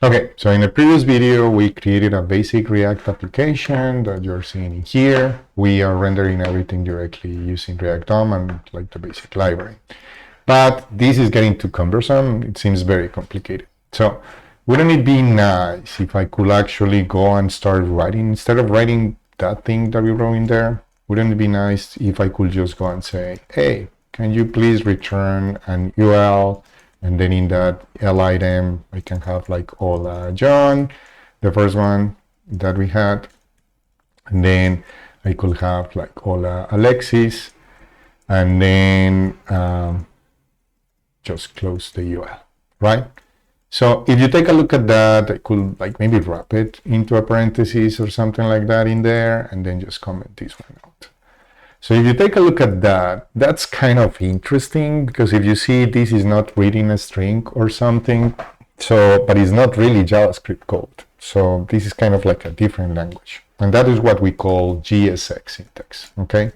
Okay, so in the previous video, we created a basic React application that you're seeing here. We are rendering everything directly using React DOM and like the basic library. But this is getting too cumbersome. It seems very complicated. So wouldn't it be nice if I could actually go and start writing, instead of writing that thing that we wrote in there, wouldn't it be nice if I could just go and say, hey, can you please return an UL? And then in that L item, I can have like hola John, the first one that we had. And then I could have like hola Alexis, and then just close the UL, right? So if you take a look at that, I could like maybe wrap it into a parenthesis or something like that in there, and then just comment this one out. So if you take a look at that, that's kind of interesting, because if you see, this is not reading a string or something, so, but it's not really JavaScript code. So this is kind of like a different language. And that is what we call JSX syntax, okay?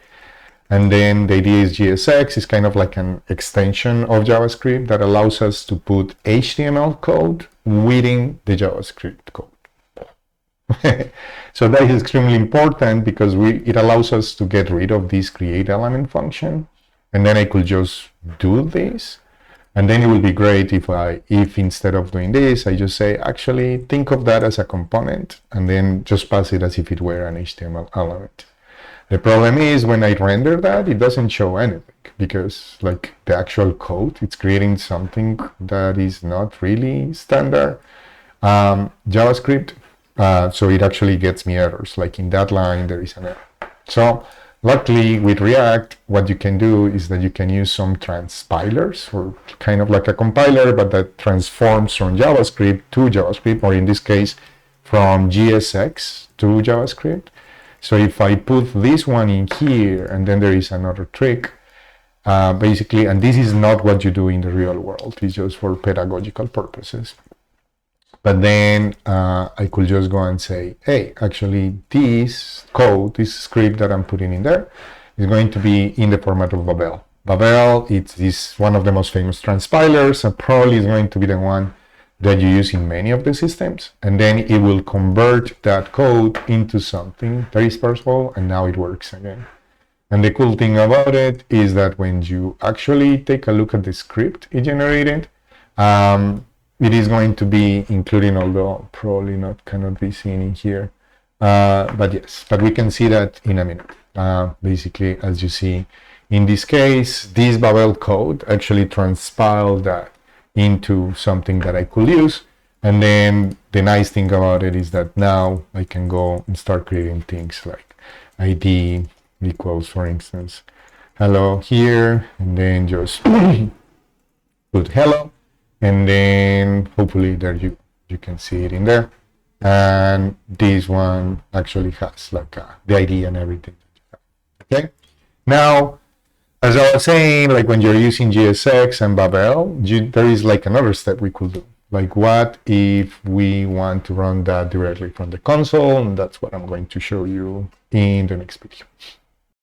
And then the idea is JSX is kind of like an extension of JavaScript that allows us to put HTML code within the JavaScript code. So that is extremely important, because it allows us to get rid of this create element function, and then I could just do this, and then it will be great if instead of doing this, I just say, actually think of that as a component, and then just pass it as if it were an HTML element. The problem is when I render that, it doesn't show anything, because like the actual code, it's creating something that is not really standard JavaScript. So it actually gets me errors, like in that line there is an error. So luckily with React, what you can do is that you can use some transpilers, or kind of like a compiler, but that transforms from JavaScript to JavaScript, or in this case from JSX to JavaScript. So if I put this one in here, and then there is another trick, basically, and this is not what you do in the real world, it's just for pedagogical purposes. But then I could just go and say, hey, actually this code, this script that I'm putting in there is going to be in the format of Babel. Babel, it's one of the most famous transpilers, and probably is going to be the one that you use in many of the systems. And then it will convert that code into something that is parsable, and now it works again. And the cool thing about it is that when you actually take a look at the script it generated, it is going to be including, although probably cannot be seen in here. But yes, but we can see that in a minute. Basically, as you see, in this case, this Babel code actually transpiled that into something that I could use. And then the nice thing about it is that now I can go and start creating things like ID equals, for instance, hello here, and then just put hello. And then hopefully there you can see it in there. And this one actually has like the ID and everything. Okay. Now, as I was saying, like when you're using JSX and Babel, there is like another step we could do. Like what if we want to run that directly from the console? And that's what I'm going to show you in the next video.